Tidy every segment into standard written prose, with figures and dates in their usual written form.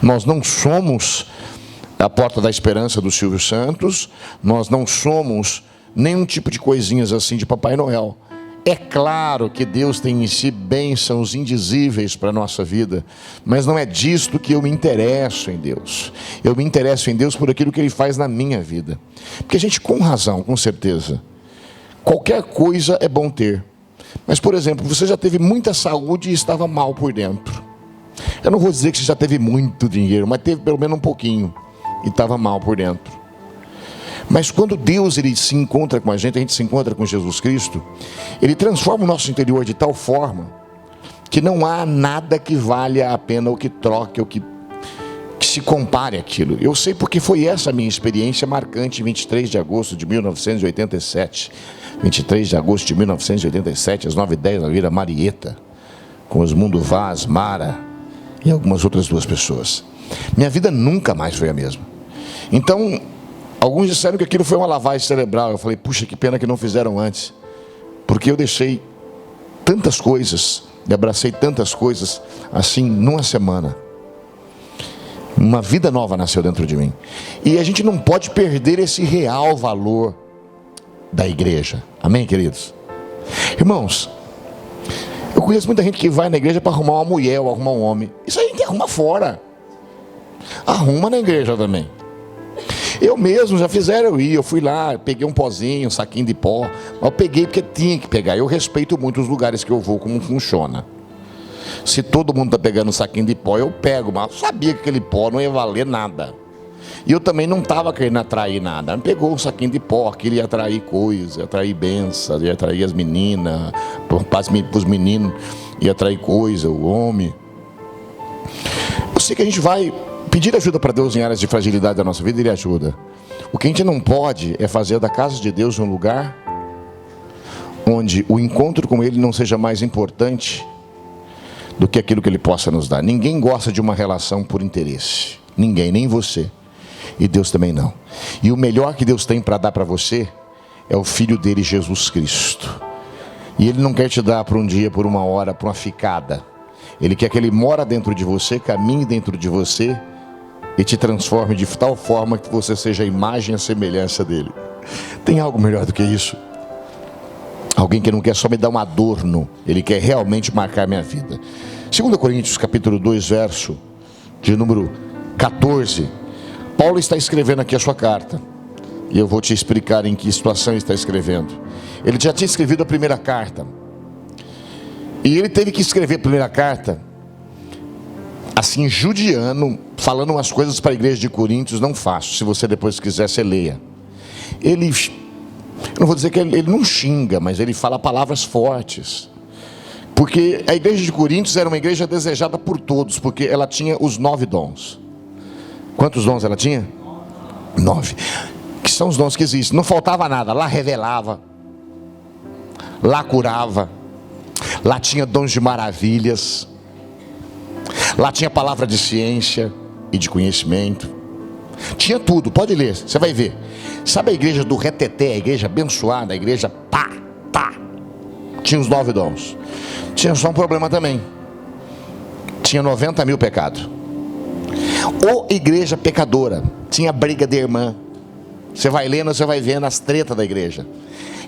Nós não somos a Porta da Esperança do Silvio Santos, nós não somos nenhum tipo de coisinhas assim de Papai Noel. É claro que Deus tem em si bênçãos indizíveis para a nossa vida, mas não é disto que eu me interesso em Deus. Eu me interesso em Deus por aquilo que Ele faz na minha vida. Porque a gente, com razão, com certeza, qualquer coisa é bom ter. Mas, por exemplo, você já teve muita saúde e estava mal por dentro. Eu não vou dizer que você já teve muito dinheiro, mas teve pelo menos um pouquinho e estava mal por dentro. Mas quando Deus ele se encontra com a gente se encontra com Jesus Cristo, Ele transforma o nosso interior de tal forma que não há nada que valha a pena ou que troque ou que se compare àquilo. Eu sei porque foi essa a minha experiência marcante em 23 de agosto de 1987. 23 de agosto de 1987, às 9h10, na Vila Marieta, com Osmundo Vaz, Mara e algumas outras duas pessoas. Minha vida nunca mais foi a mesma. Então, alguns disseram que aquilo foi uma lavagem cerebral. Eu falei, puxa, que pena que não fizeram antes. Porque eu deixei tantas coisas, e abracei tantas coisas, assim, numa semana. Uma vida nova nasceu dentro de mim. E a gente não pode perder esse real valor da igreja. Amém, queridos? Irmãos, eu conheço muita gente que vai na igreja para arrumar uma mulher ou arrumar um homem. Isso aí a gente arruma fora. Arruma na igreja também. Eu mesmo já fizeram eu fui lá, peguei um pozinho, um saquinho de pó, mas eu peguei porque tinha que pegar. Eu respeito muito os lugares que eu vou, como funciona. Se todo mundo está pegando um saquinho de pó, eu pego, mas eu sabia que aquele pó não ia valer nada. E eu também não estava querendo atrair nada. Me pegou um saquinho de pó, queria atrair coisas, ia atrair bênçãos, ia atrair as meninas, para os meninos, ia atrair coisa, o homem. Eu sei que a gente vai pedir ajuda para Deus em áreas de fragilidade da nossa vida, Ele ajuda. O que a gente não pode é fazer da casa de Deus um lugar onde o encontro com Ele não seja mais importante do que aquilo que Ele possa nos dar. Ninguém gosta de uma relação por interesse. Ninguém, nem você. E Deus também não. E o melhor que Deus tem para dar para você é o Filho dele, Jesus Cristo. E Ele não quer te dar por um dia, por uma hora, por uma ficada. Ele quer que Ele mora dentro de você, caminhe dentro de você e te transforme de tal forma que você seja a imagem e a semelhança dele. Tem algo melhor do que isso? Alguém que não quer só me dar um adorno, Ele quer realmente marcar minha vida. 2 Coríntios capítulo 2, verso de número 14. Paulo está escrevendo aqui a sua carta. E eu vou te explicar em que situação ele está escrevendo. Ele já tinha escrevido a primeira carta. E ele teve que escrever a primeira carta assim, judiando, falando umas coisas para a igreja de Coríntios, não fácil. Se você depois quiser, você leia. Ele, eu não vou dizer que ele não xinga, mas ele fala palavras fortes. Porque a igreja de Coríntios era uma igreja desejada por todos, porque ela tinha os 9 dons. Quantos dons ela tinha? 9. Que são os dons que existem. Não faltava nada. Lá revelava, lá curava, lá tinha dons de maravilhas, lá tinha palavra de ciência e de conhecimento. Tinha tudo, pode ler, você vai ver. Sabe a igreja do reteté, a igreja abençoada, a igreja pá. Tinha os 9 dons. Tinha só um problema também. Tinha 90 mil pecados. Ou igreja pecadora. Tinha briga de irmã. Você vai lendo, você vai vendo as tretas da igreja.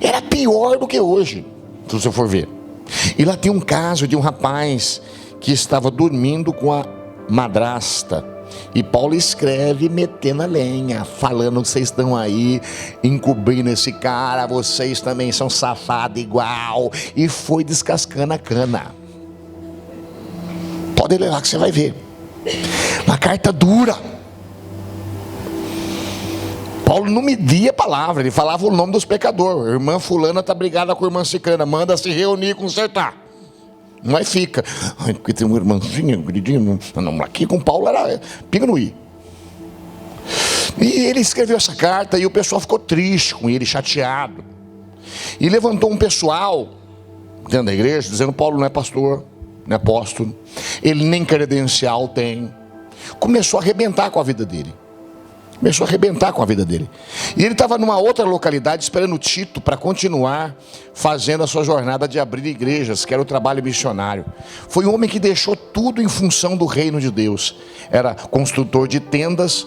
Era pior do que hoje, se você for ver. E lá tem um caso de um rapaz que estava dormindo com a madrasta. E Paulo escreve metendo a lenha, falando: vocês estão aí encobrindo esse cara, vocês também são safados igual. E foi descascando a cana. Pode ler lá que você vai ver. Uma carta dura. Paulo não media a palavra, ele falava o nome dos pecadores. Irmã fulana está brigada com a irmã ciclana, manda se reunir e consertar. Não é fica. Ai, porque tem uma irmãzinha, queridinho. Não, aqui com Paulo era pinga no i. E ele escreveu essa carta e o pessoal ficou triste com ele, chateado. E levantou um pessoal dentro da igreja, dizendo: Paulo não é pastor, não é apóstolo, ele nem credencial tem. Começou a arrebentar com a vida dele. Começou a arrebentar com a vida dele. E ele estava numa outra localidade esperando Tito para continuar fazendo a sua jornada de abrir igrejas, que era o trabalho missionário. Foi um homem que deixou tudo em função do reino de Deus. Era construtor de tendas,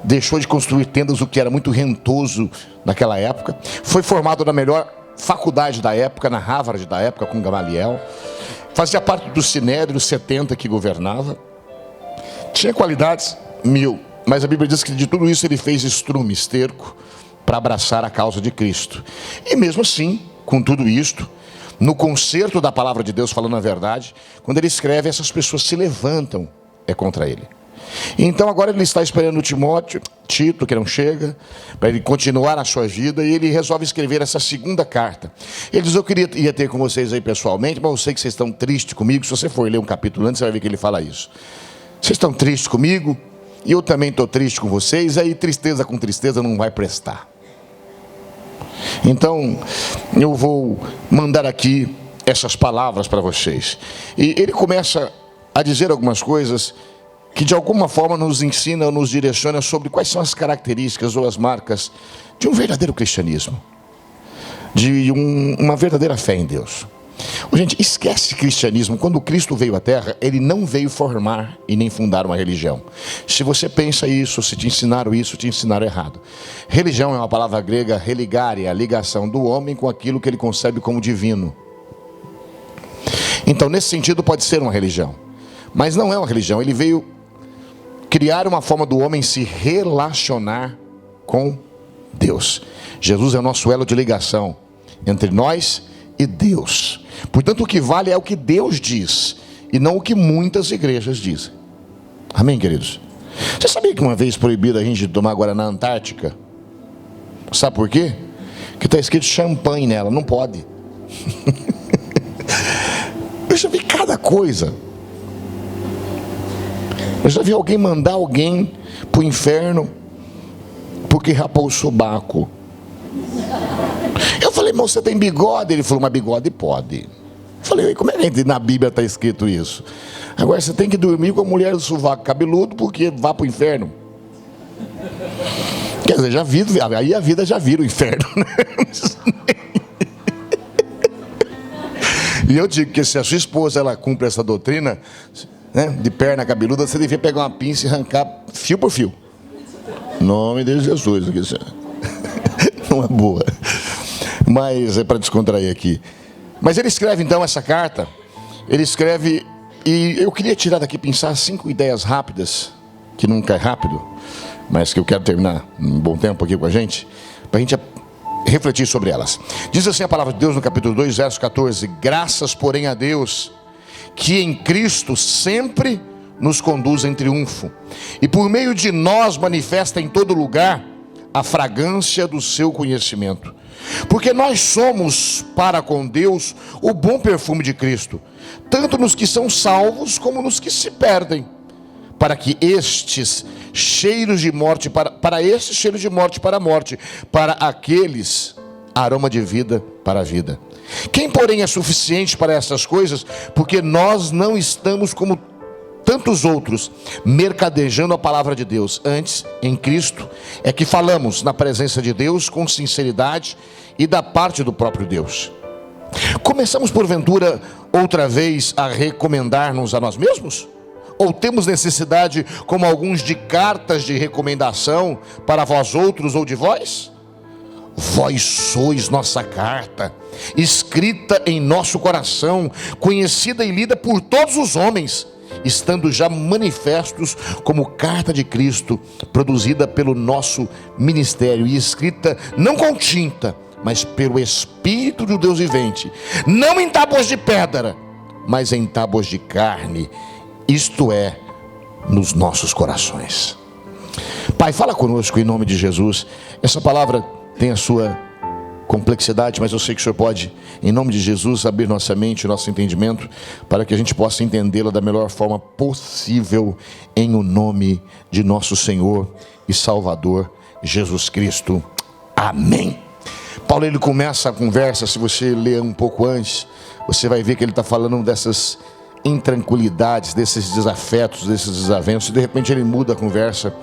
deixou de construir tendas, o que era muito rentoso naquela época. Foi formado na melhor faculdade da época, na Harvard da época, com Gamaliel. Fazia parte do Sinédrio 70 que governava. Tinha qualidades 1000. Mas a Bíblia diz que de tudo isso ele fez estrume, esterco, para abraçar a causa de Cristo. E mesmo assim, com tudo isto, no concerto da palavra de Deus, falando a verdade, quando ele escreve, essas pessoas se levantam contra ele. Então agora ele está esperando Tito, que não chega, para ele continuar a sua vida, e ele resolve escrever essa segunda carta. Ele diz: eu ia ter com vocês aí pessoalmente, mas eu sei que vocês estão tristes comigo. Se você for ler um capítulo antes, você vai ver que ele fala isso. Vocês estão tristes comigo? E eu também estou triste com vocês. Aí tristeza com tristeza não vai prestar. Então eu vou mandar aqui essas palavras para vocês. E ele começa a dizer algumas coisas que de alguma forma nos ensina ou nos direciona sobre quais são as características ou as marcas de um verdadeiro cristianismo, de uma verdadeira fé em Deus. Gente, esquece cristianismo. Quando Cristo veio à Terra, ele não veio formar e nem fundar uma religião. Se você pensa isso, se te ensinaram isso, te ensinaram errado. Religião é uma palavra grega, religare, a ligação do homem com aquilo que ele concebe como divino. Então, nesse sentido, pode ser uma religião, mas não é uma religião. Ele veio criar uma forma do homem se relacionar com Deus. Jesus é o nosso elo de ligação entre nós e Deus. Portanto, o que vale é o que Deus diz e não o que muitas igrejas dizem. Amém, queridos? Você sabia que uma vez proibido a gente tomar Guaraná na Antártica? Sabe por quê? Porque está escrito champanhe nela, não pode. Eu já vi cada coisa. Eu já vi alguém mandar alguém para o inferno porque rapou o sobaco. Eu falei: mas você tem bigode? Ele falou: mas bigode pode. Eu falei: como é que na Bíblia está escrito isso? Agora você tem que dormir com a mulher do sovaco cabeludo porque vá para o inferno. Quer dizer, aí a vida já vira o inferno, né? E eu digo que se a sua esposa ela cumpre essa doutrina, né, de perna cabeluda, você devia pegar uma pinça e arrancar fio por fio. Em nome de Jesus. Não é boa, mas é para descontrair aqui. Mas ele escreve então essa carta. Ele escreve, e eu queria tirar daqui, pensar 5 ideias rápidas, que nunca é rápido, mas que eu quero terminar um bom tempo aqui com a gente, para a gente refletir sobre elas. Diz assim a palavra de Deus no capítulo 2, verso 14: graças, porém, a Deus, que em Cristo sempre nos conduz em triunfo, e por meio de nós manifesta em todo lugar a fragrância do seu conhecimento. Porque nós somos para com Deus o bom perfume de Cristo, tanto nos que são salvos como nos que se perdem. Para que estes cheiros de morte para estes cheiros de morte para a morte, para aqueles aroma de vida para a vida. Quem, porém, é suficiente para essas coisas? Porque nós não estamos como tantos outros, mercadejando a palavra de Deus. Antes, em Cristo, é que falamos na presença de Deus com sinceridade e da parte do próprio Deus. Começamos, porventura, outra vez a recomendar-nos a nós mesmos? Ou temos necessidade, como alguns, de cartas de recomendação para vós outros ou de vós? Vós sois nossa carta, escrita em nosso coração, conhecida e lida por todos os homens, estando já manifestos como carta de Cristo, produzida pelo nosso ministério e escrita não com tinta, mas pelo Espírito do Deus vivente, não em tábuas de pedra, mas em tábuas de carne, isto é, nos nossos corações. Pai, fala conosco em nome de Jesus. Essa palavra tem a sua complexidade, mas eu sei que o Senhor pode, em nome de Jesus, abrir nossa mente, nosso entendimento, para que a gente possa entendê-la da melhor forma possível, em o nome de nosso Senhor e Salvador Jesus Cristo. Amém. Paulo, ele começa a conversa, se você ler um pouco antes, você vai ver que ele está falando dessas intranquilidades, desses desafetos, desses desaventos, e de repente ele muda a conversa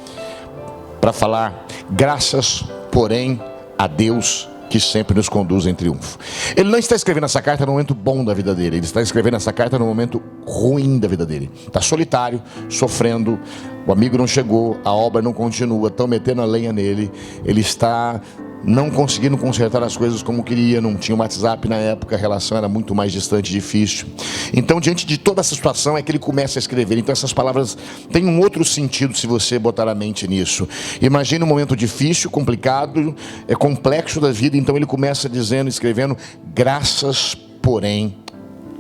para falar: graças, porém, a Deus que sempre nos conduz em triunfo. Ele não está escrevendo essa carta no momento bom da vida dele, ele está escrevendo essa carta no momento ruim da vida dele. Está solitário, sofrendo, o amigo não chegou, a obra não continua, estão metendo a lenha nele, ele está não conseguindo consertar as coisas como queria, não tinha um WhatsApp na época, a relação era muito mais distante, difícil. Então, diante de toda essa situação, é que ele começa a escrever. Então, essas palavras têm um outro sentido se você botar a mente nisso. Imagine um momento difícil, complicado, complexo da vida. Então, ele começa dizendo, escrevendo: graças, porém,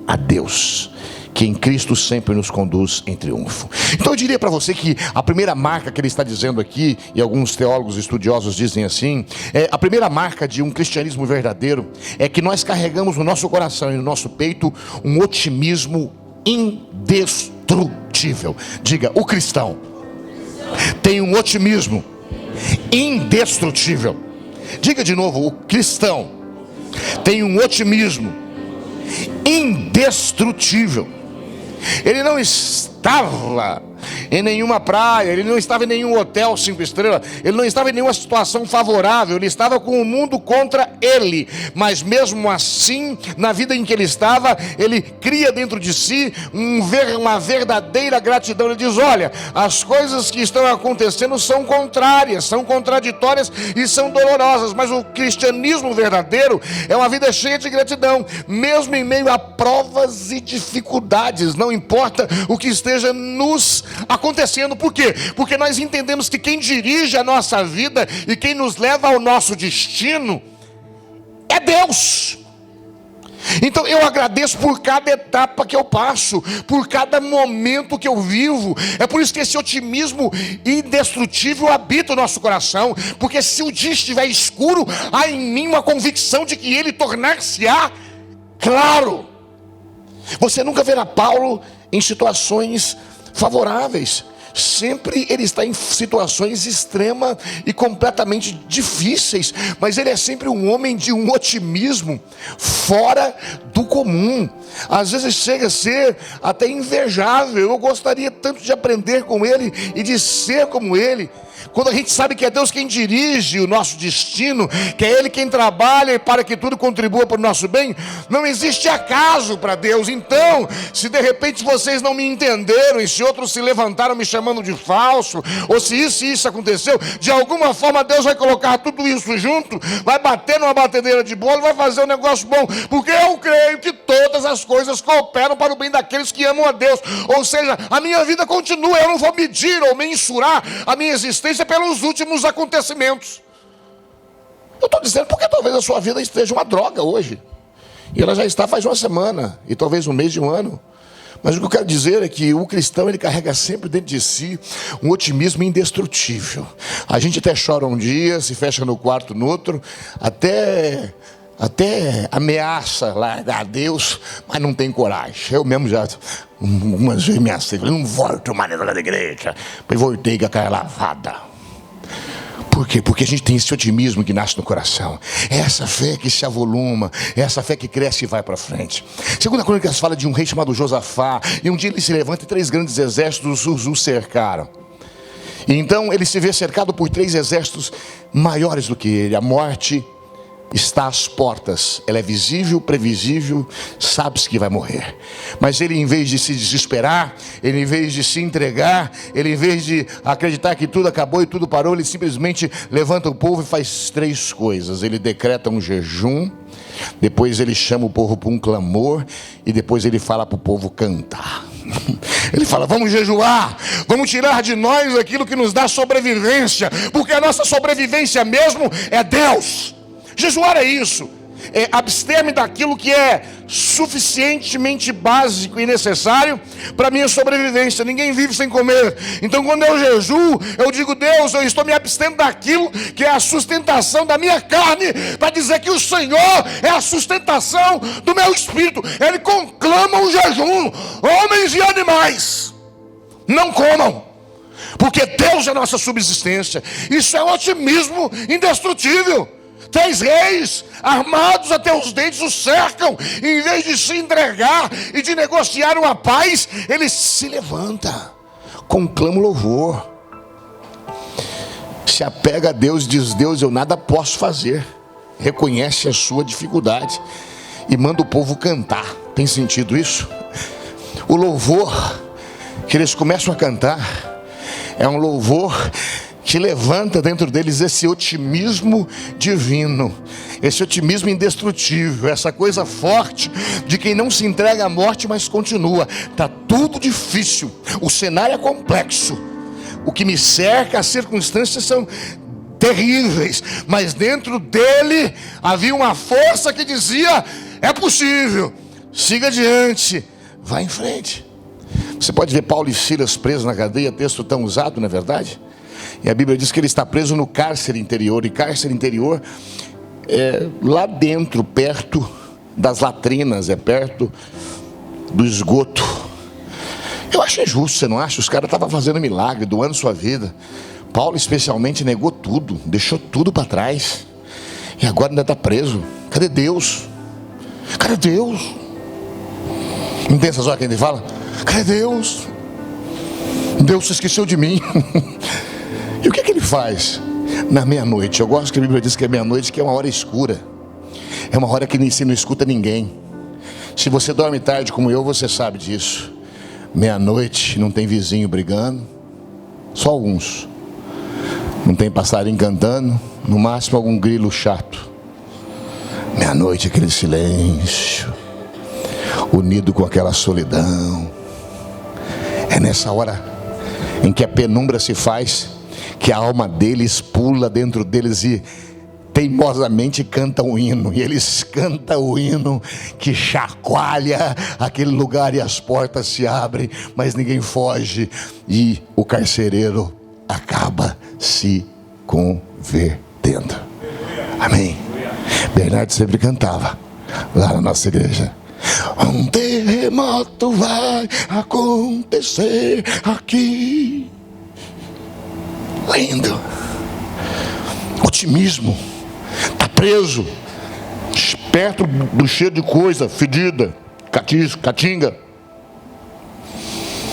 a Deus, que em Cristo sempre nos conduz em triunfo. Então eu diria para você que a primeira marca que ele está dizendo aqui, e alguns teólogos estudiosos dizem assim, a primeira marca de um cristianismo verdadeiro é que nós carregamos no nosso coração e no nosso peito um otimismo indestrutível. Diga: o cristão tem um otimismo indestrutível. Diga de novo: o cristão tem um otimismo indestrutível. Ele não estava em nenhuma praia, ele não estava em nenhum hotel 5 estrelas, ele não estava em nenhuma situação favorável, ele estava com o mundo contra ele, mas mesmo assim, na vida em que ele estava, ele cria dentro de si uma verdadeira gratidão. Ele diz: olha, as coisas que estão acontecendo são contrárias, são contraditórias e são dolorosas, mas o cristianismo verdadeiro é uma vida cheia de gratidão, mesmo em meio a provas e dificuldades, não importa o que esteja nos acontecendo. Por quê? Porque nós entendemos que quem dirige a nossa vida e quem nos leva ao nosso destino é Deus. Então eu agradeço por cada etapa que eu passo, por cada momento que eu vivo. É por isso que esse otimismo indestrutível habita o nosso coração, porque se o dia estiver escuro, há em mim uma convicção de que ele tornar-se-á claro. Você nunca verá Paulo em situações favoráveis. Sempre ele está em situações extremas e completamente difíceis, mas ele é sempre um homem de um otimismo fora do comum. Às vezes chega a ser até invejável. Eu gostaria tanto de aprender com ele e de ser como ele. Quando a gente sabe que é Deus quem dirige o nosso destino, que é Ele quem trabalha para que tudo contribua para o nosso bem, não existe acaso para Deus. Então, se de repente vocês não me entenderam, e se outros se levantaram me chamando de falso, ou se isso aconteceu, de alguma forma Deus vai colocar tudo isso junto, vai bater numa batedeira de bolo, vai fazer um negócio bom, porque eu creio que todas as coisas cooperam para o bem daqueles que amam a Deus. Ou seja, a minha vida continua, eu não vou medir ou mensurar a minha existência pelos últimos acontecimentos. Eu estou dizendo porque talvez a sua vida esteja uma droga hoje, e ela já está faz uma semana, e talvez um mês de um ano. Mas o que eu quero dizer é que o cristão, ele carrega sempre dentro de si um otimismo indestrutível. A gente até chora um dia, se fecha no quarto no outro, até ameaça largar a Deus, mas não tem coragem. Eu mesmo já umas vezes ameacei, falei: não volto mais na igreja. Mas voltei com a cara lavada. Por quê? Porque a gente tem esse otimismo que nasce no coração. É essa fé que se avoluma, é essa fé que cresce e vai para frente. Segunda Crônicas fala de um rei chamado Josafá, e um dia ele se levanta e 3 grandes exércitos o cercaram. E então ele se vê cercado por 3 exércitos maiores do que ele. A morte está às portas, ela é visível, previsível, sabe-se que vai morrer. Mas ele, em vez de se desesperar, ele, em vez de se entregar, ele, em vez de acreditar que tudo acabou e tudo parou, ele simplesmente levanta o povo e faz 3 coisas. Ele decreta um jejum, depois ele chama o povo para um clamor, e depois ele fala para o povo cantar. Ele fala: vamos jejuar, vamos tirar de nós aquilo que nos dá sobrevivência, porque a nossa sobrevivência mesmo é Deus. Jejuar é isso, é abster-me daquilo que é suficientemente básico e necessário para a minha sobrevivência. Ninguém vive sem comer. Então, quando eu jejuo, eu digo: Deus, eu estou me abstendo daquilo que é a sustentação da minha carne, para dizer que o Senhor é a sustentação do meu espírito. Ele conclama o jejum: homens e animais, não comam, porque Deus é a nossa subsistência. Isso é um otimismo indestrutível. 3 reis armados até os dentes o cercam. E em vez de se entregar e de negociar uma paz, ele se levanta, conclama o louvor. se apega a Deus e diz: Deus, eu nada posso fazer. Reconhece a sua dificuldade e manda o povo cantar. Tem sentido isso? O louvor que eles começam a cantar é um louvor que levanta dentro deles esse otimismo divino, esse otimismo indestrutível, essa coisa forte de quem não se entrega à morte, mas continua. Está tudo difícil, o cenário é complexo, o que me cerca, as circunstâncias são terríveis, mas dentro dele havia uma força que dizia: é possível, siga adiante, vá em frente. Você pode ver Paulo e Silas presos na cadeia, texto tão usado, não é verdade? E a Bíblia diz que ele está preso no cárcere interior. E cárcere interior é lá dentro, perto das latrinas, é perto do esgoto. Eu acho injusto, você não acha? Os caras estavam fazendo milagre, doando sua vida. Paulo especialmente negou tudo, deixou tudo para trás. E agora ainda está preso. Cadê Deus? Cadê Deus? Não tem essas horas que a gente fala: cadê Deus? Deus se esqueceu de mim. E o que ele faz na meia-noite? Eu gosto que a Bíblia diz que é meia-noite, que é uma hora escura. É uma hora que você não escuta ninguém. Se você dorme tarde como eu, você sabe disso. Meia-noite não tem vizinho brigando, só alguns. Não tem passarinho cantando, no máximo algum grilo chato. Meia-noite, aquele silêncio, unido com aquela solidão. É nessa hora em que a penumbra se faz, que a alma deles pula dentro deles e teimosamente canta um hino. E eles cantam o hino que chacoalha aquele lugar, e as portas se abrem, mas ninguém foge, e o carcereiro acaba se convertendo. Amém. Bernardo sempre cantava lá na nossa igreja: um terremoto vai acontecer aqui. Lindo. Otimismo. Está preso, perto do cheiro de coisa fedida, catinga,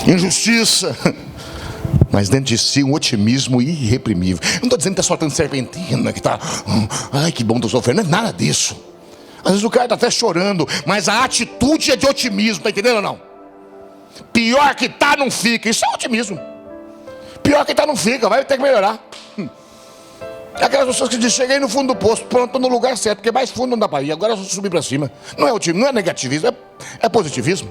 injustiça, mas dentro de si um otimismo irreprimível. Eu não estou dizendo que está soltando serpentina, que está, ai que bom, estou sofrendo. Não é nada disso. Às vezes o cara está até chorando, mas a atitude é de otimismo, está entendendo ou não? Pior que está, não fica. Isso é otimismo. Pior que está, não fica, vai ter que melhorar. Aquelas pessoas que dizem: cheguei no fundo do poço, pronto, estou no lugar certo, porque mais fundo não dá para ir, agora eu vou subir para cima. Não é otimismo, não é negativismo, é positivismo.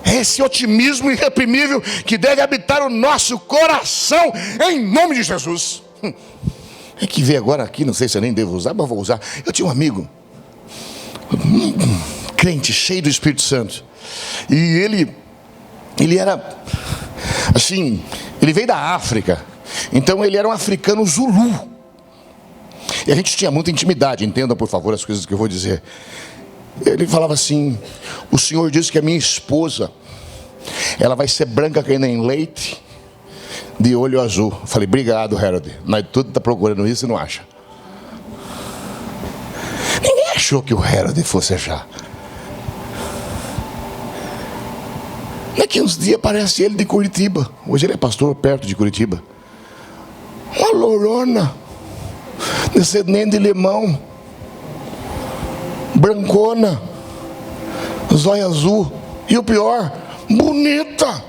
É esse otimismo irreprimível que deve habitar o nosso coração, em nome de Jesus. É que ver agora aqui, não sei se eu nem devo usar, mas vou usar. Eu tinha um amigo, crente, cheio do Espírito Santo, e ele era assim, ele veio da África, então ele era um africano Zulu, e a gente tinha muita intimidade. Entenda por favor as coisas que eu vou dizer. Ele falava assim: o Senhor disse que a minha esposa, ela vai ser branca que nem leite, de olho azul. Eu falei: obrigado, Harold, nós tudo está procurando isso e não acha. Ninguém achou que o Harold fosse achar. Daqui uns dias aparece ele de Curitiba. Hoje ele é pastor perto de Curitiba. Uma lourona, descendente de limão, brancona, zóio azul, e o pior, bonita.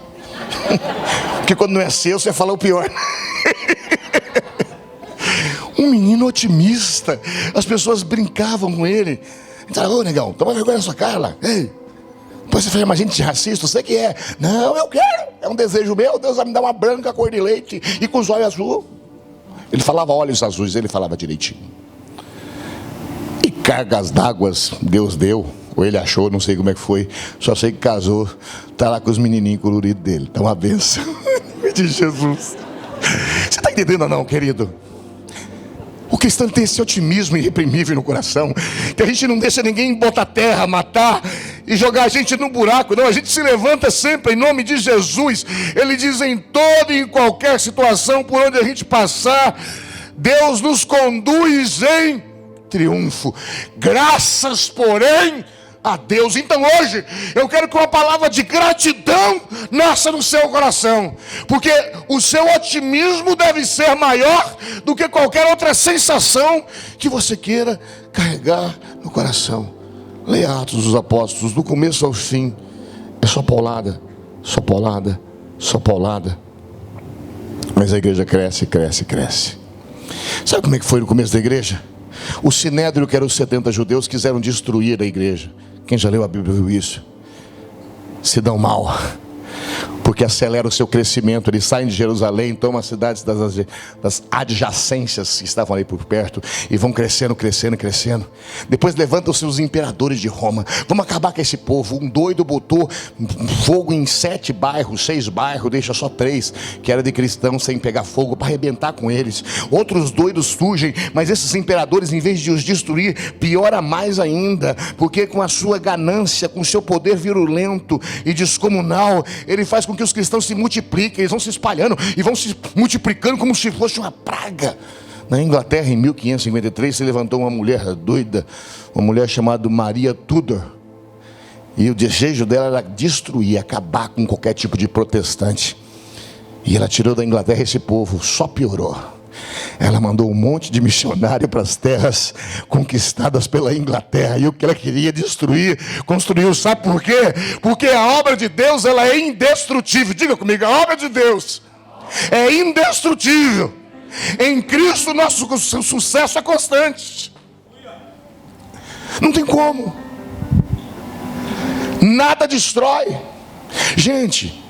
Porque quando não é seu, você fala o pior. Um menino otimista. As pessoas brincavam com ele. Ô negão, toma vergonha na sua cara lá. Ei, depois você chama a gente de racista, você que é. Não, eu quero, é um desejo meu. Deus vai me dar uma branca cor de leite e com zóio azul. Ele falava olhos azuis, ele falava direitinho. E cargas d'água Deus deu, ou ele achou, não sei como é que foi. Só sei que casou, está lá com os menininhos coloridos dele. Está uma benção de Jesus. Você está entendendo ou não, querido? O cristão tem esse otimismo irreprimível no coração, que a gente não deixa ninguém botar terra, matar e jogar a gente no buraco. Não, a gente se levanta sempre em nome de Jesus. Ele diz: em toda e em qualquer situação por onde a gente passar, Deus nos conduz em triunfo. Graças, porém, a Deus. Então hoje eu quero que uma palavra de gratidão nasça no seu coração, porque o seu otimismo deve ser maior do que qualquer outra sensação que você queira carregar no coração. Leia Atos dos Apóstolos, do começo ao fim. É só paulada, só paulada, só paulada. Mas a igreja cresce, cresce, cresce. Sabe como é que foi no começo da igreja? O Sinédrio, que eram os 70 judeus, quiseram destruir a igreja. Quem já leu a Bíblia viu isso. Se dão mal, porque acelera o seu crescimento. Eles saem de Jerusalém, tomam as cidades das adjacências que estavam ali por perto, e vão crescendo, crescendo, crescendo. Depois levantam-se os imperadores de Roma. Vamos acabar com esse povo. Um doido botou fogo em 7 bairros, 6 bairros, deixa só 3 que era de cristãos, sem pegar fogo, para arrebentar com eles. Outros doidos surgem, mas esses imperadores, em vez de os destruir, piora mais ainda, porque com a sua ganância, com o seu poder virulento e descomunal, ele faz com que os cristãos se multipliquem. Eles vão se espalhando e vão se multiplicando como se fosse uma praga. Na Inglaterra, em 1553, se levantou uma mulher doida, uma mulher chamada Maria Tudor, e o desejo dela era destruir, acabar com qualquer tipo de protestante. E ela tirou da Inglaterra esse povo, só piorou. Ela mandou um monte de missionário para as terras conquistadas pela Inglaterra, e o que ela queria destruir, construiu. Sabe por quê? Porque a obra de Deus, ela é indestrutível. Diga comigo, a obra de Deus é indestrutível. Em Cristo nosso sucesso é constante. Não tem como. Nada destrói. Gente,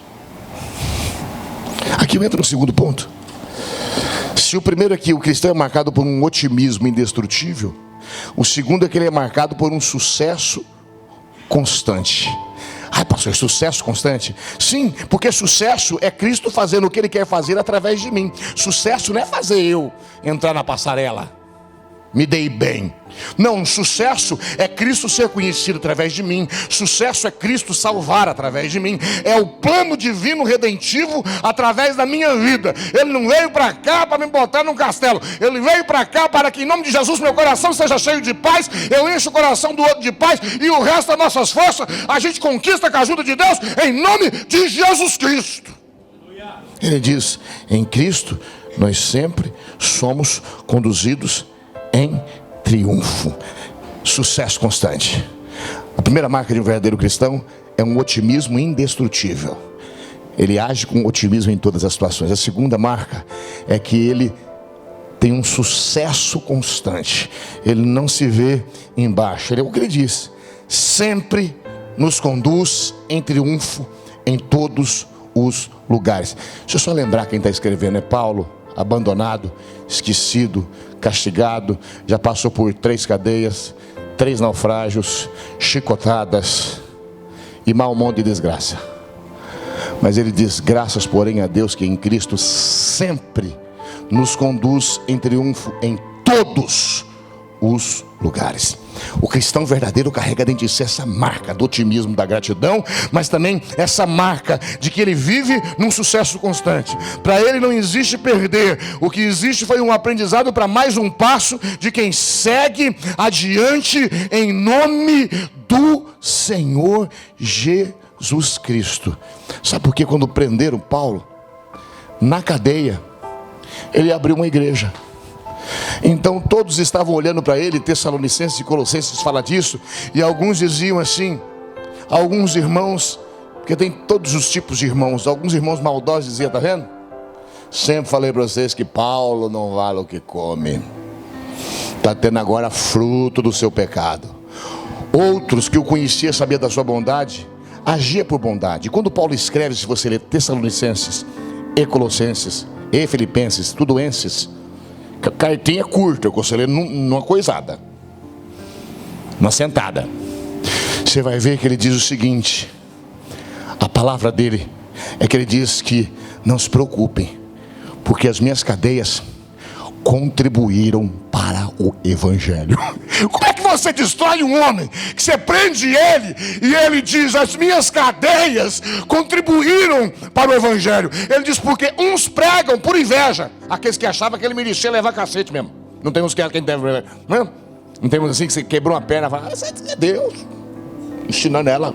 aqui eu entro no segundo ponto. Se o primeiro aqui, o cristão é marcado por um otimismo indestrutível, o segundo é que ele é marcado por um sucesso constante. Ai, pastor, sucesso constante? Sim, porque sucesso é Cristo fazendo o que Ele quer fazer através de mim. Sucesso não é fazer eu entrar na passarela, me dei bem. Não, sucesso é Cristo ser conhecido através de mim. Sucesso é Cristo salvar através de mim. É o plano divino redentivo através da minha vida. Ele não veio para cá para me botar num castelo. Ele veio para cá para que em nome de Jesus meu coração seja cheio de paz. Eu encho o coração do outro de paz, e o resto das nossas forças a gente conquista com a ajuda de Deus, em nome de Jesus Cristo. Ele diz, em Cristo nós sempre somos conduzidos em triunfo. Sucesso constante. A primeira marca de um verdadeiro cristão é um otimismo indestrutível. Ele age com otimismo em todas as situações. A segunda marca é que ele tem um sucesso constante. Ele não se vê embaixo. Ele é o que ele diz: sempre nos conduz em triunfo em todos os lugares. Deixa eu só lembrar quem está escrevendo. É Paulo, abandonado, esquecido, castigado, já passou por 3 cadeias, 3 naufrágios, chicotadas e mau monte de desgraça. Mas ele diz, graças porém a Deus que em Cristo sempre nos conduz em triunfo em todos os lugares. O cristão verdadeiro carrega dentro de si essa marca do otimismo, da gratidão, mas também essa marca de que ele vive num sucesso constante. Para ele não existe perder. O que existe foi um aprendizado para mais um passo de quem segue adiante em nome do Senhor Jesus Cristo. Sabe por que quando prenderam Paulo na cadeia, ele abriu uma igreja? Então todos estavam olhando para ele. Tessalonicenses e Colossenses fala disso. E alguns diziam assim, alguns irmãos, porque tem todos os tipos de irmãos. Alguns irmãos maldosos diziam, tá vendo? Sempre falei para vocês que Paulo não vale o que come. Está tendo agora fruto do seu pecado. Outros que o conhecia, sabia da sua bondade, agia por bondade. E quando Paulo escreve, se você ler Tessalonicenses e Colossenses e Filipenses, tudoenses, a cartinha curta, eu consigo ler numa coisada, numa sentada. Você vai ver que ele diz o seguinte, a palavra dele é que ele diz que não se preocupem, porque as minhas cadeias contribuíram para o Evangelho. Como é que você destrói um homem que você prende ele e ele diz, as minhas cadeias contribuíram para o Evangelho? Ele diz, porque uns pregam por inveja, aqueles que achavam que ele merecia levar cacete mesmo. Não tem uns que quem deve, não tem uns assim que você quebrou uma perna e fala, é Deus. ensinando ela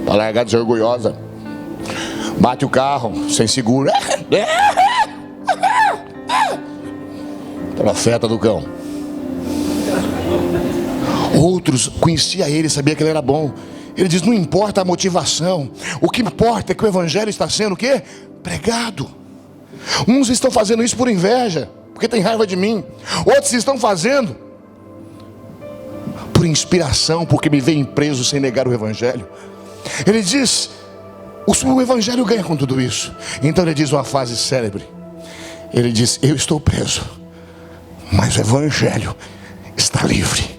para largar desorgulhosa. Bate o carro, sem seguro. Profeta do cão. Outros conhecia ele, sabia que ele era bom. Ele diz, não importa a motivação, o que importa é que o evangelho está sendo o quê? Pregado. Uns estão fazendo isso por inveja, porque tem raiva de mim. Outros estão fazendo por inspiração, porque me veem preso sem negar o evangelho. Ele diz, o evangelho ganha com tudo isso. Então ele diz uma frase célebre. Ele diz, eu estou preso, mas o evangelho está livre.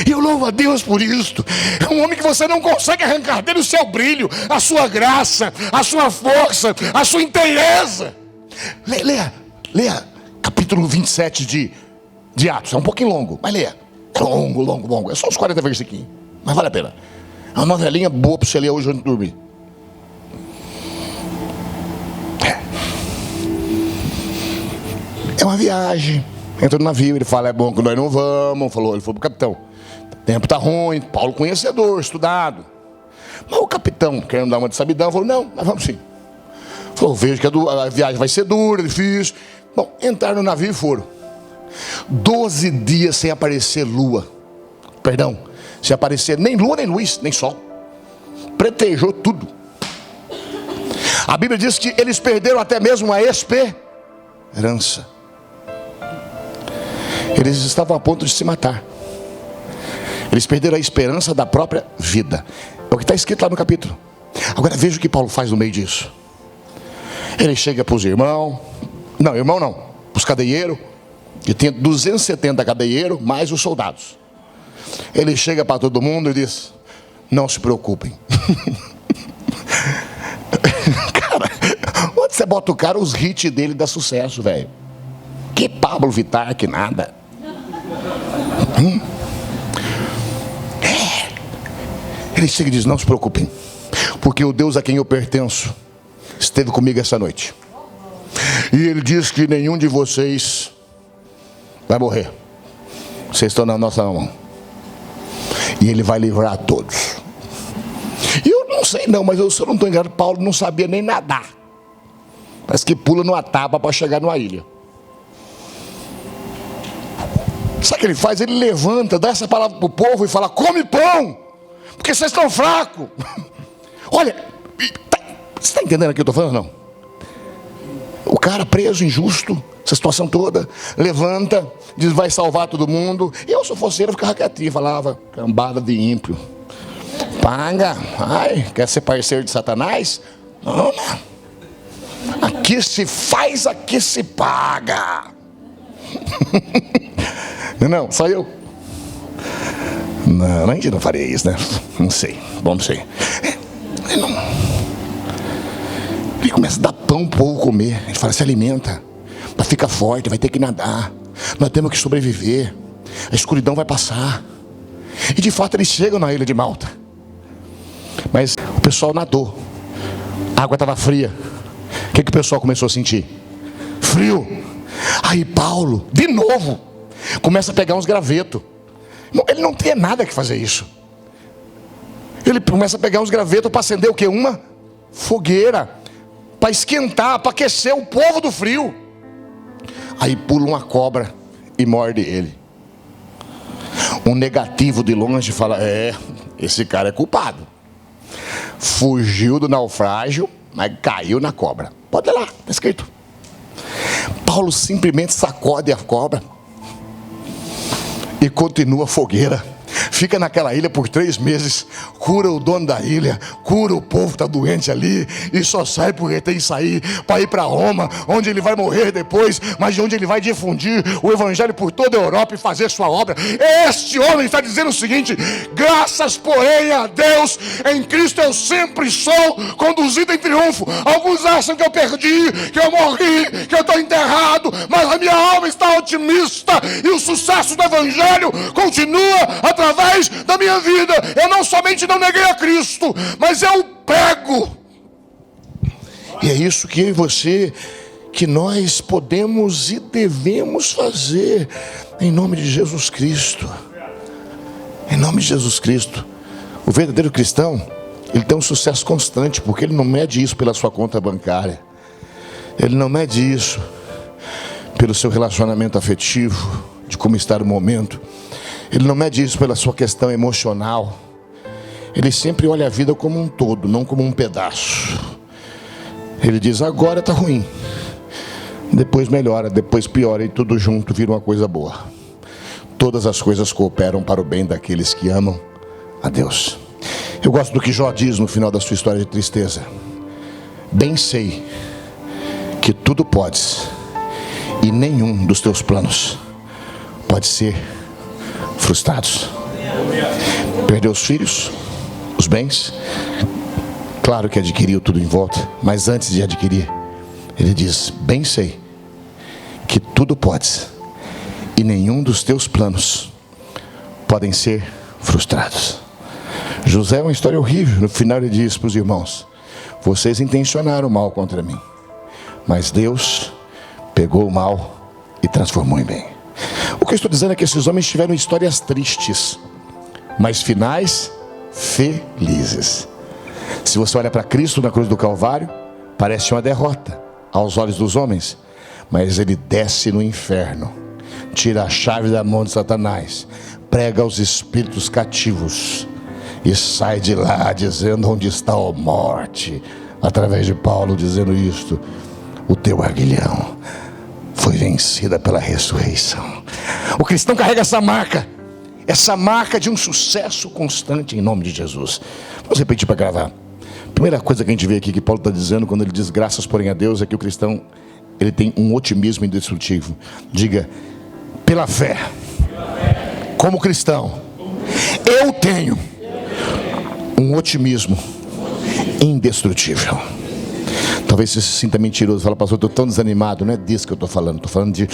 E eu louvo a Deus por isto. É um homem que você não consegue arrancar dele o seu brilho, a sua graça, a sua força, a sua inteireza. Leia capítulo 27 de Atos. É um pouquinho longo, mas leia. É longo. É só uns 40 versículos, mas vale a pena. É uma novelinha boa para você ler hoje antes de dormir. É uma viagem. Entra no navio, ele fala, é bom que nós não vamos. Ele falou pro capitão, o tempo está ruim. Paulo conhecedor, estudado. Mas o capitão, querendo dar uma de sabidão, falou, não, nós vamos sim. Falou, vejo que a viagem vai ser dura, difícil. Bom, entraram no navio e foram. 12 dias sem aparecer lua. Perdão, sem aparecer nem lua, nem luz, nem sol. Pretejou tudo. A Bíblia diz que eles perderam até mesmo a esperança. Eles estavam a ponto de se matar. Eles perderam a esperança da própria vida. É o que está escrito lá no capítulo. Agora veja o que Paulo faz no meio disso. Ele chega para os irmãos. Não, irmão não. Para os cadeeiros. Que tem 270 cadeeiros, mais os soldados. Ele chega para todo mundo e diz, não se preocupem. Cara, onde você bota o cara, os hits dele dá sucesso, velho. Que Pablo Vittar, que nada. Ele chega e diz, não se preocupem, porque o Deus a quem eu pertenço esteve comigo essa noite. E ele diz que nenhum de vocês vai morrer. Vocês estão na nossa mão. E ele vai livrar a todos. E eu não sei não, mas se eu não estou enganado, Paulo não sabia nem nadar. Parece que pula numa tábua para chegar numa ilha. Sabe o que ele faz? Ele levanta, dá essa palavra para o povo e fala, come pão, porque vocês estão fracos. Olha, você está entendendo o que eu estou falando? Não. O cara preso, injusto, essa situação toda, levanta, diz, vai salvar todo mundo. Eu, se eu fosse ele, eu ficava quietinho, falava, cambada de ímpio. Paga, ai, quer ser parceiro de Satanás? Não. Aqui se faz, aqui se paga. Não, só eu. Não, a gente não faria isso, né? Não sei, bom, não sei. Ele começa a dar pão para o povo comer. Ele fala, se alimenta, para ficar forte, vai ter que nadar. Nós temos que sobreviver. A escuridão vai passar. E de fato eles chegam na ilha de Malta. Mas o pessoal nadou. A água estava fria. O que o pessoal começou a sentir? Frio. Aí Paulo, de novo, começa a pegar uns gravetos. Ele não tem nada que fazer isso. Ele começa a pegar uns gravetos para acender o quê? Uma fogueira. Para esquentar, para aquecer o povo do frio. Aí pula uma cobra e morde ele. Um negativo de longe fala, esse cara é culpado. Fugiu do naufrágio, mas caiu na cobra. Pode ir lá, está escrito. Paulo simplesmente sacode a cobra e continua a fogueira. Fica naquela ilha por 3 meses, cura o dono da ilha, cura o povo que está doente ali, e só sai porque tem que sair para ir para Roma, onde ele vai morrer depois, mas de onde ele vai difundir o evangelho por toda a Europa e fazer sua obra. Este homem está dizendo o seguinte: graças porém a Deus, em Cristo eu sempre sou conduzido em triunfo. Alguns acham que eu perdi, que eu morri, que eu estou enterrado, mas a minha alma está otimista, e o sucesso do evangelho continua através da minha vida. Eu não somente não neguei a Cristo, mas eu prego. E é isso que eu e você, que nós podemos e devemos fazer, em nome de Jesus Cristo. Em nome de Jesus Cristo. O verdadeiro cristão, ele tem um sucesso constante, porque ele não mede isso pela sua conta bancária. Ele não mede isso pelo seu relacionamento afetivo, de como está o momento. Ele não mede isso pela sua questão emocional. Ele sempre olha a vida como um todo, não como um pedaço. Ele diz, agora está ruim, depois melhora, depois piora, e tudo junto vira uma coisa boa. Todas as coisas cooperam para o bem daqueles que amam a Deus. Eu gosto do que Jó diz no final da sua história de tristeza. Bem sei que tudo podes, e nenhum dos teus planos pode ser frustrado. Perdeu os filhos, os bens, claro que adquiriu tudo em volta, mas antes de adquirir, ele diz, bem sei que tudo podes, e nenhum dos teus planos podem ser frustrados. José é uma história horrível. No final ele diz para os irmãos, vocês intencionaram mal contra mim, mas Deus pegou o mal e transformou em bem. O que eu estou dizendo é que esses homens tiveram histórias tristes, mas finais felizes. Se você olha para Cristo na cruz do Calvário, parece uma derrota aos olhos dos homens, mas ele desce no inferno, tira a chave da mão de Satanás, prega aos espíritos cativos e sai de lá dizendo, onde está a morte? Através de Paulo dizendo isto, o teu aguilhão foi vencida pela ressurreição. O cristão carrega essa marca de um sucesso constante em nome de Jesus. Vamos repetir para gravar. Primeira coisa que a gente vê aqui que Paulo está dizendo quando ele diz graças porém a Deus, é que o cristão, ele tem um otimismo indestrutível. Diga, pela fé, como cristão, eu tenho um otimismo indestrutível. Talvez você se sinta mentiroso. Fala, pastor, eu estou tão desanimado. Não é disso que eu estou falando. Estou falando de...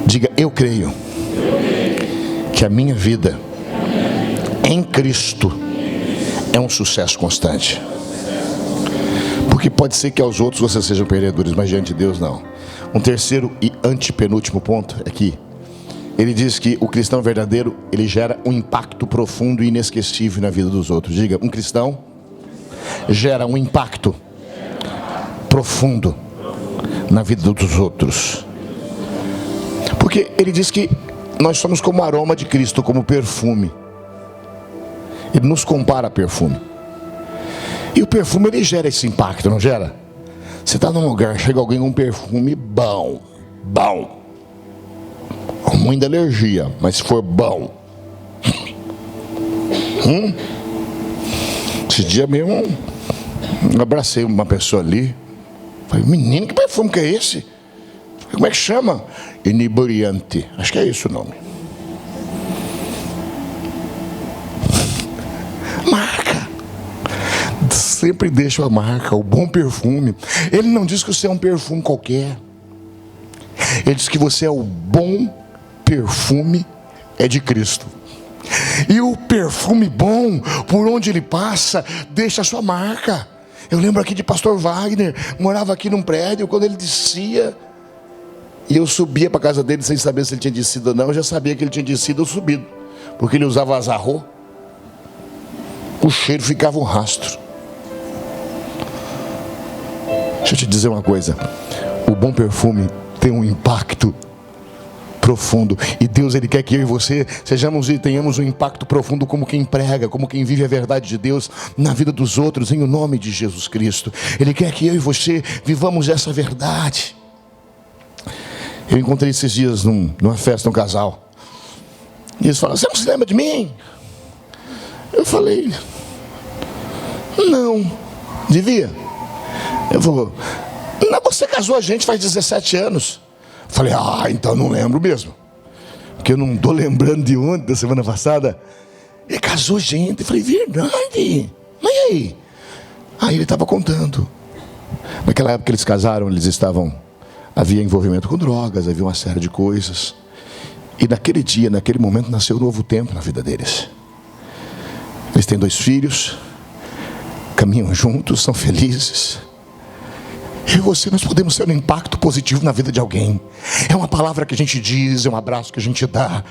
Diga, eu creio que a minha vida em Cristo é um sucesso constante. Porque pode ser que aos outros vocês sejam perdedores, mas diante de Deus não. Um terceiro e antepenúltimo ponto é que ele diz que o cristão verdadeiro, ele gera um impacto profundo e inesquecível na vida dos outros. Diga, um cristão gera um impacto profundo na vida dos outros. Porque ele diz que nós somos como o aroma de Cristo, como perfume. Ele nos compara a perfume. E o perfume, ele gera esse impacto, não gera? Você está num lugar, chega alguém com um perfume bom, com muita alergia, mas se for bom. Esse dia mesmo, eu abracei uma pessoa ali. Falei, menino, que perfume que é esse? Como é que chama? Inebriante. Acho que é esse o nome. Marca. Sempre deixa a marca, o bom perfume. Ele não diz que você é um perfume qualquer. Ele diz que você é o bom perfume de Cristo. E o perfume bom, por onde ele passa, deixa a sua marca. Eu lembro aqui de pastor Wagner, morava aqui num prédio, quando ele descia, e eu subia para a casa dele sem saber se ele tinha descido ou não. Eu já sabia que ele tinha descido ou subido, porque ele usava azarro. O cheiro ficava um rastro. Deixa eu te dizer uma coisa, o bom perfume tem um impacto profundo, e Deus, ele quer que eu e você sejamos e tenhamos um impacto profundo como quem prega, como quem vive a verdade de Deus na vida dos outros, em o nome de Jesus Cristo. Ele quer que eu e você vivamos essa verdade. Eu encontrei esses dias numa festa, um casal, e eles falaram, você não se lembra de mim? Eu falei, não, devia. Eu falei, não, você casou a gente faz 17 anos. Falei, então não lembro mesmo, porque eu não estou lembrando de ontem, da semana passada. Ele casou gente. Eu falei, verdade, mas e aí? Aí ele estava contando. Naquela época que eles casaram, havia envolvimento com drogas, havia uma série de coisas. E naquele dia, naquele momento, nasceu um novo tempo na vida deles. Eles têm 2 filhos, caminham juntos, são felizes. Eu e você, nós podemos ter um impacto positivo na vida de alguém. É uma palavra que a gente diz, é um abraço que a gente dá,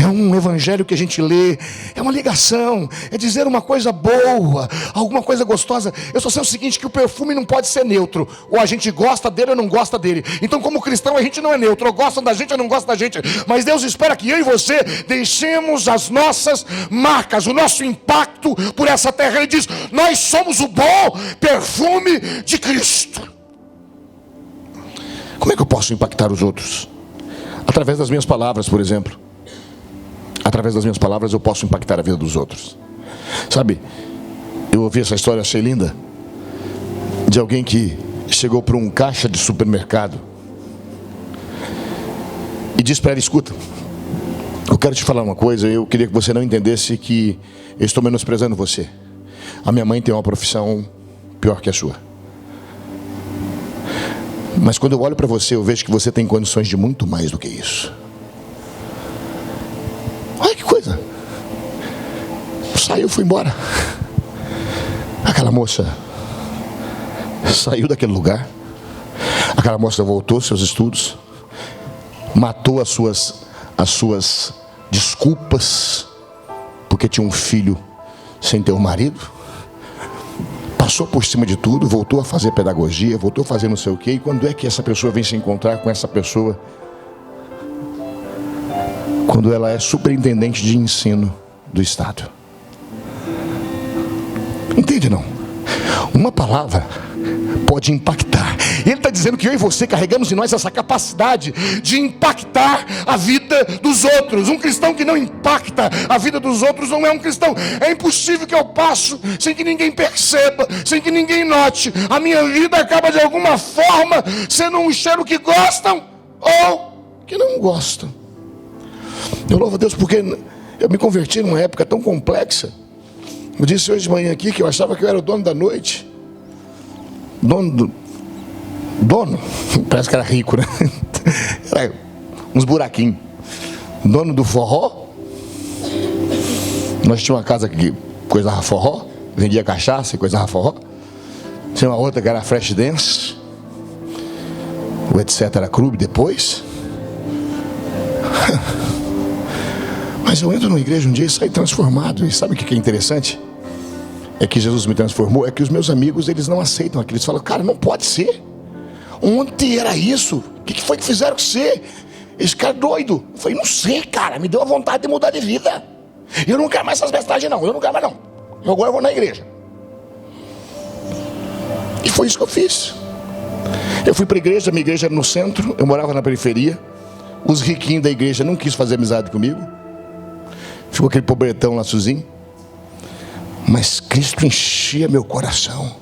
É um evangelho que a gente lê, é uma ligação, é dizer uma coisa boa, alguma coisa gostosa. Eu só sei o seguinte, que o perfume não pode ser neutro. Ou a gente gosta dele ou não gosta dele. Então, como cristão, a gente não é neutro. Ou gosta da gente ou não gosta da gente. Mas Deus espera que eu e você deixemos as nossas marcas, o nosso impacto por essa terra. Ele diz, nós somos o bom perfume de Cristo. Como é que eu posso impactar os outros? Através das minhas palavras, por exemplo. Através das minhas palavras eu posso impactar a vida dos outros. Sabe, eu ouvi essa história, achei linda, de alguém que chegou para um caixa de supermercado e disse para ela, escuta, eu quero te falar uma coisa, eu queria que você não entendesse que eu estou menosprezando você. A minha mãe tem uma profissão pior que a sua. Mas quando eu olho para você, eu vejo que você tem condições de muito mais do que isso. Olha que coisa. Saiu, foi embora. Aquela moça saiu daquele lugar. Aquela moça voltou aos seus estudos. Matou as suas desculpas, porque tinha um filho sem ter um marido. Passou por cima de tudo, voltou a fazer pedagogia, voltou a fazer não sei o quê. E quando é que essa pessoa vem se encontrar com essa pessoa? Quando ela é superintendente de ensino do estado. Entende não? Uma palavra pode impactar. Ele está dizendo que eu e você carregamos em nós essa capacidade de impactar a vida dos outros. Um cristão que não impacta a vida dos outros não é um cristão. É impossível que eu passe sem que ninguém perceba, sem que ninguém note. A minha vida acaba de alguma forma sendo um cheiro que gostam ou que não gostam. Eu louvo a Deus porque eu me converti numa época tão complexa. Eu disse hoje de manhã aqui que eu achava que eu era o dono da noite. Dono, parece que era rico, né? Era uns buraquinhos. Dono do forró. Nós tínhamos uma casa que coisava forró, vendia cachaça e coisava forró. Tinha uma outra que era Fresh Dance. O etc. era clube depois. Mas eu entro numa igreja um dia e saio transformado. E sabe o que é interessante? É que Jesus me transformou. É que os meus amigos, eles não aceitam aquilo. Eles falam, cara, não pode ser. Ontem era isso. O que foi que fizeram com você? Esse cara é doido. Eu falei, não sei, cara. Me deu a vontade de mudar de vida. Eu não quero mais essas bestagens, não. Eu não quero mais, não. Eu agora vou na igreja. E foi isso que eu fiz. Eu fui para a igreja. Minha igreja era no centro. Eu morava na periferia. Os riquinhos da igreja não quis fazer amizade comigo. Ficou aquele pobretão lá sozinho. Mas Cristo enchia meu coração.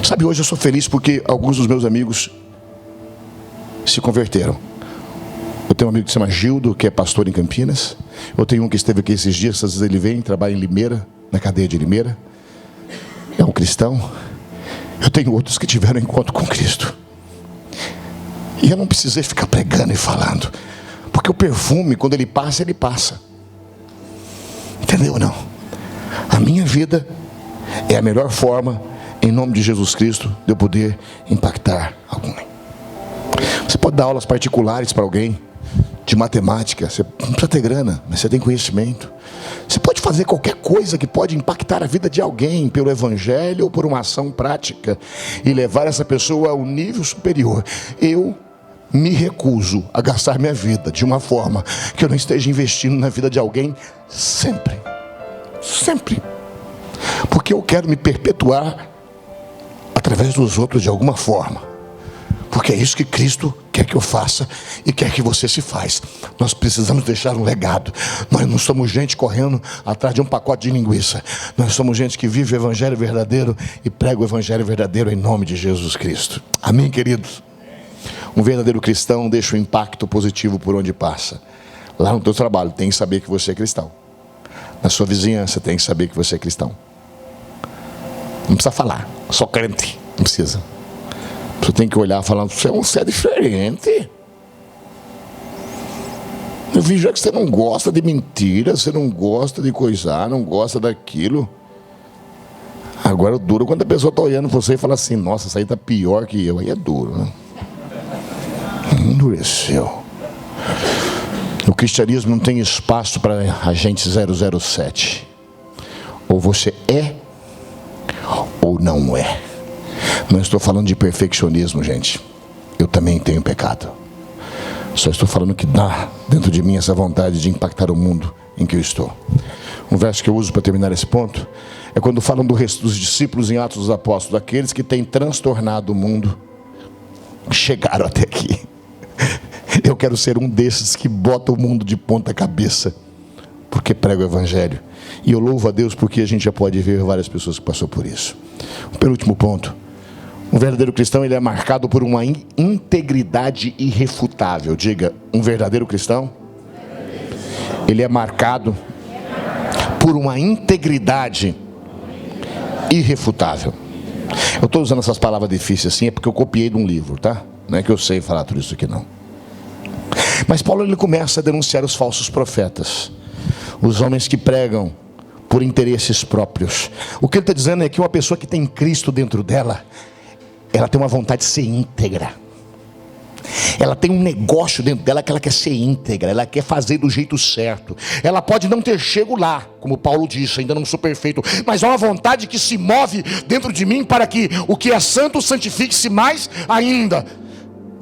Sabe, hoje eu sou feliz porque alguns dos meus amigos se converteram. Eu tenho um amigo que se chama Gildo, que é pastor em Campinas. Eu tenho um que esteve aqui esses dias, às vezes ele vem, trabalha em Limeira, na cadeia de Limeira. É um cristão. Eu tenho outros que tiveram encontro com Cristo. E eu não precisei ficar pregando e falando. Porque o perfume, quando ele passa, ele passa. Entendeu ou não? A minha vida é a melhor forma, em nome de Jesus Cristo, de eu poder impactar alguém. Você pode dar aulas particulares para alguém de matemática. Você não precisa ter grana, mas você tem conhecimento. Você pode fazer qualquer coisa que pode impactar a vida de alguém pelo evangelho ou por uma ação prática e levar essa pessoa a um nível superior. Eu me recuso a gastar minha vida de uma forma que eu não esteja investindo na vida de alguém sempre. Sempre. Porque eu quero me perpetuar através dos outros de alguma forma. Porque é isso que Cristo quer que eu faça e quer que você se faz. Nós precisamos deixar um legado. Nós não somos gente correndo atrás de um pacote de linguiça. Nós somos gente que vive o evangelho verdadeiro e prega o evangelho verdadeiro em nome de Jesus Cristo. Amém, queridos? Um verdadeiro cristão deixa um impacto positivo por onde passa. Lá no teu trabalho tem que saber que você é cristão. Na sua vizinhança tem que saber que você é cristão. Não precisa falar, só crente. Não precisa. Você tem que olhar falando, você é diferente. Eu vi já que você não gosta de mentira, você não gosta de coisar, não gosta daquilo. Agora o duro quando a pessoa está olhando para você e fala assim, nossa, isso aí está pior que eu. Aí é duro, né? Endureceu. O cristianismo não tem espaço para agente 007. Ou você é, ou não é. Não estou falando de perfeccionismo, gente. Eu também tenho pecado. Só estou falando que dá dentro de mim essa vontade de impactar o mundo em que eu estou. Um verso que eu uso para terminar esse ponto é quando falam dos discípulos em Atos dos Apóstolos, aqueles que têm transtornado o mundo, chegaram até aqui. Eu quero ser um desses que bota o mundo de ponta cabeça, porque prega o Evangelho. E eu louvo a Deus porque a gente já pode ver várias pessoas que passou por isso. O penúltimo ponto: um verdadeiro cristão, ele é marcado por uma integridade irrefutável. Diga, um verdadeiro cristão, ele é marcado por uma integridade irrefutável. Eu estou usando essas palavras difíceis assim, é porque eu copiei de um livro, tá? Não é que eu sei falar tudo isso aqui, não. Mas Paulo, ele começa a denunciar os falsos profetas, os homens que pregam por interesses próprios. O que ele está dizendo é que uma pessoa que tem Cristo dentro dela, ela tem uma vontade de ser íntegra. Ela tem um negócio dentro dela que ela quer ser íntegra, ela quer fazer do jeito certo. Ela pode não ter chego lá, como Paulo disse, ainda não sou perfeito, mas há uma vontade que se move dentro de mim para que o que é santo santifique-se mais ainda,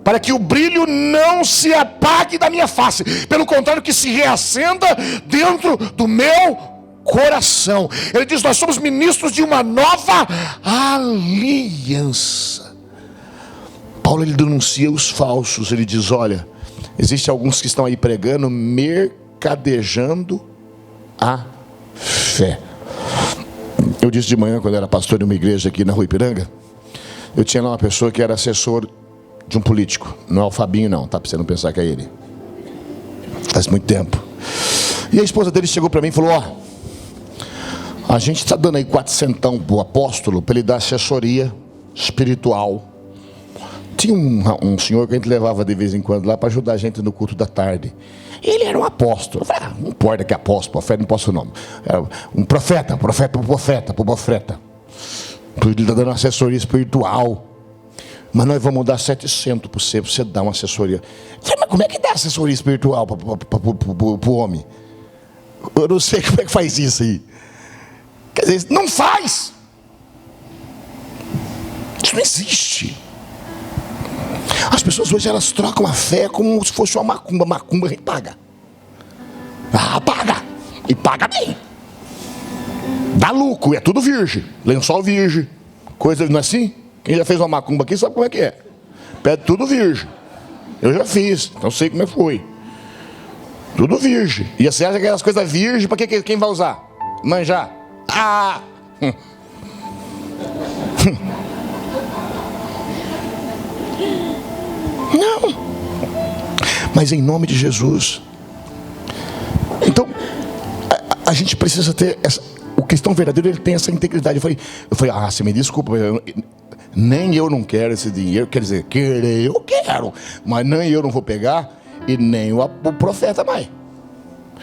para que o brilho não se apague da minha face, pelo contrário, que se reacenda dentro do meu coração. Ele diz: nós somos ministros de uma nova aliança. Paulo, ele denuncia os falsos. Ele diz: olha, existem alguns que estão aí pregando, mercadejando a fé. Eu disse de manhã, quando eu era pastor de uma igreja aqui na Rua Ipiranga, eu tinha lá uma pessoa que era assessor de um político. Não é o Fabinho, não, tá? Para você não pensar que é ele. Faz muito tempo. E a esposa dele chegou para mim e falou: ó, a gente está dando aí 400 pro apóstolo para ele dar assessoria espiritual. Tinha um senhor que a gente levava de vez em quando lá para ajudar a gente no culto da tarde. Ele era um apóstolo. Eu falei: não importa que é apóstolo, profeta, não posso o nome. Era um profeta. Ele está dando assessoria espiritual. Mas nós vamos dar 700 para você dar uma assessoria. Eu falei: mas como é que dá assessoria espiritual para o homem? Eu não sei como é que faz isso aí. Quer dizer, não faz. Isso não existe. As pessoas hoje, elas trocam a fé como se fosse uma macumba. Macumba a gente paga. Paga. E paga bem. Dá lucro, é tudo virgem. Lençol virgem. Coisa, não é assim? Quem já fez uma macumba aqui sabe como é que é. Pede tudo virgem. Eu já fiz, então sei como é que foi. Tudo virgem. E você acha que aquelas coisas virgens, para que quem vai usar? Manjar. Não. Mas em nome de Jesus. Então, a gente precisa ter essa. O cristão verdadeiro, ele tem essa integridade. Eu falei: você me desculpa, nem eu não quero esse dinheiro. Quer dizer, querer eu quero, mas nem eu não vou pegar, e nem o profeta mais.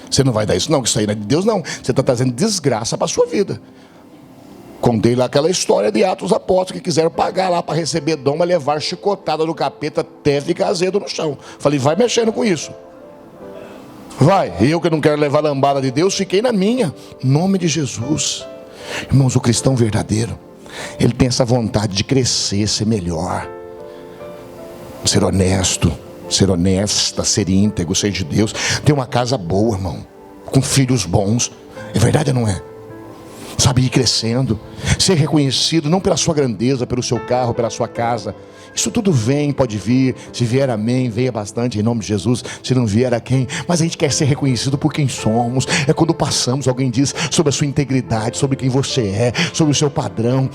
Você não vai dar isso não, que isso aí não é de Deus não. Você está trazendo desgraça para a sua vida. Contei lá aquela história de Atos dos Apóstolos, que quiseram pagar lá para receber dom, mas levar chicotada do capeta até ficar azedo no chão. Falei: vai mexendo com isso. Vai. Eu que não quero levar lambada de Deus, fiquei na minha. Em nome de Jesus. Irmãos, o cristão verdadeiro, ele tem essa vontade de crescer, ser melhor, ser honesto, ser honesta, ser íntegro, ser de Deus, ter uma casa boa, irmão, com filhos bons. É verdade ou não é? Sabe, ir crescendo, ser reconhecido não pela sua grandeza, pelo seu carro, pela sua casa. Isso tudo vem, pode vir. Se vier, amém, venha bastante em nome de Jesus. Se não vier, a quem? Mas a gente quer ser reconhecido por quem somos. É quando passamos, alguém diz sobre a sua integridade, sobre quem você é, sobre o seu padrão,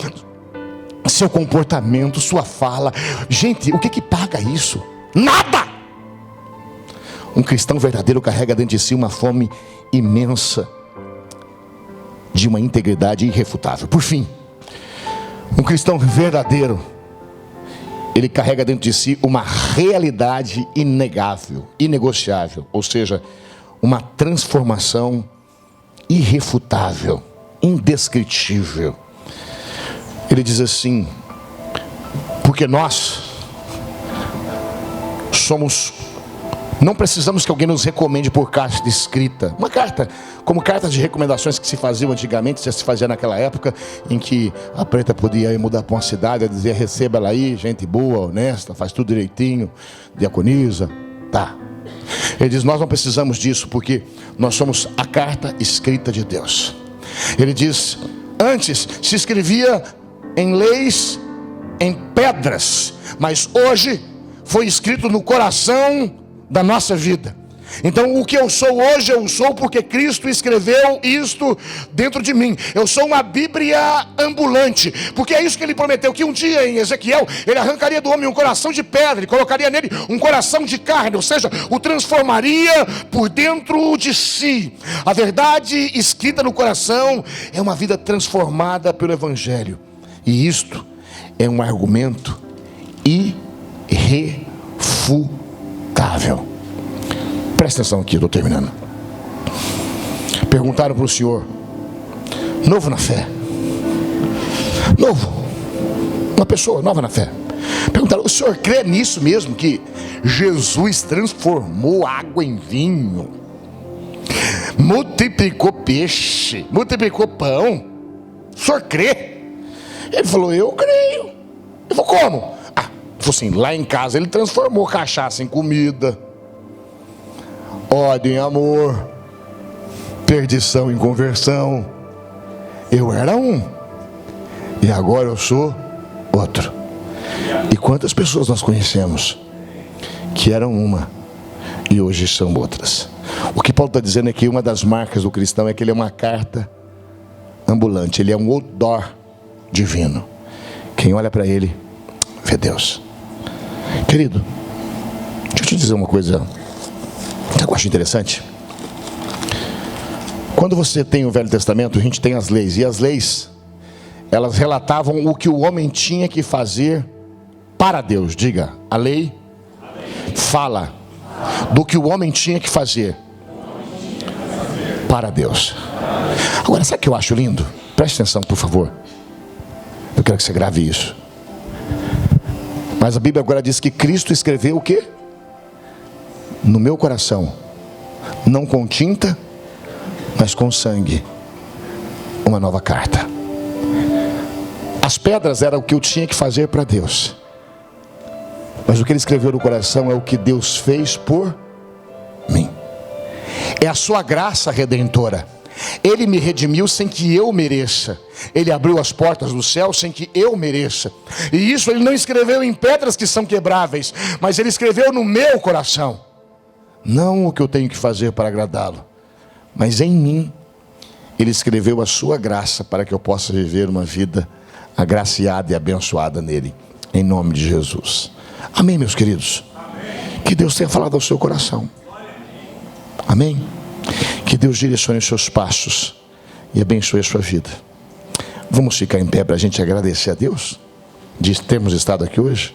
seu comportamento, sua fala. Gente, o que paga isso? Nada! Um cristão verdadeiro carrega dentro de si uma fome imensa de uma integridade irrefutável. Por fim, um cristão verdadeiro, ele carrega dentro de si uma realidade inegável, inegociável, ou seja, uma transformação irrefutável, indescritível. Ele diz assim: porque nós somos Não precisamos que alguém nos recomende por carta escrita. Uma carta, como cartas de recomendações que se faziam antigamente, já se fazia naquela época, em que a preta podia ir mudar para uma cidade, dizia: receba ela aí, gente boa, honesta, faz tudo direitinho, diaconiza, tá. Ele diz: nós não precisamos disso, porque nós somos a carta escrita de Deus. Ele diz: antes se escrevia em leis, em pedras, mas hoje foi escrito no coração da nossa vida. Então o que eu sou hoje, eu sou porque Cristo escreveu isto dentro de mim. Eu sou uma Bíblia ambulante, porque é isso que ele prometeu, que um dia em Ezequiel, ele arrancaria do homem um coração de pedra e colocaria nele um coração de carne, ou seja, o transformaria por dentro de si. A verdade escrita no coração é uma vida transformada pelo Evangelho, e isto é um argumento irrefutável. Presta atenção aqui, estou terminando. Perguntaram para o senhor, novo na fé, novo, uma pessoa nova na fé, perguntaram: o senhor crê nisso mesmo, que Jesus transformou água em vinho, multiplicou peixe, multiplicou pão? O senhor crê? Ele falou: eu creio. Eu falei: como? Ele falou assim: lá em casa ele transformou cachaça em comida, ódio em amor, perdição em conversão. Eu era um, e agora eu sou outro. E quantas pessoas nós conhecemos que eram uma e hoje são outras? O que Paulo está dizendo é que uma das marcas do cristão é que ele é uma carta ambulante, ele é um odor divino. Quem olha para ele vê Deus. Querido, deixa eu te dizer uma coisa que eu acho interessante. Quando você tem o Velho Testamento, a gente tem as leis, e as leis, elas relatavam o que o homem tinha que fazer para Deus. Diga, a lei fala do que o homem tinha que fazer para Deus. Agora, sabe o que eu acho lindo? Preste atenção, por favor. Eu quero que você grave isso. Mas a Bíblia agora diz que Cristo escreveu o quê? No meu coração, não com tinta, mas com sangue, uma nova carta. As pedras eram o que eu tinha que fazer para Deus, mas o que ele escreveu no coração é o que Deus fez por mim. É a sua graça redentora. Ele me redimiu sem que eu mereça. Ele abriu as portas do céu sem que eu mereça. E isso ele não escreveu em pedras que são quebráveis, mas ele escreveu no meu coração. Não o que eu tenho que fazer para agradá-lo, mas em mim. Ele escreveu a sua graça para que eu possa viver uma vida agraciada e abençoada nele, em nome de Jesus. Amém, meus queridos? Amém. Que Deus tenha falado ao seu coração. Amém? Que Deus direcione os seus passos e abençoe a sua vida. Vamos ficar em pé para a gente agradecer a Deus de termos estado aqui hoje.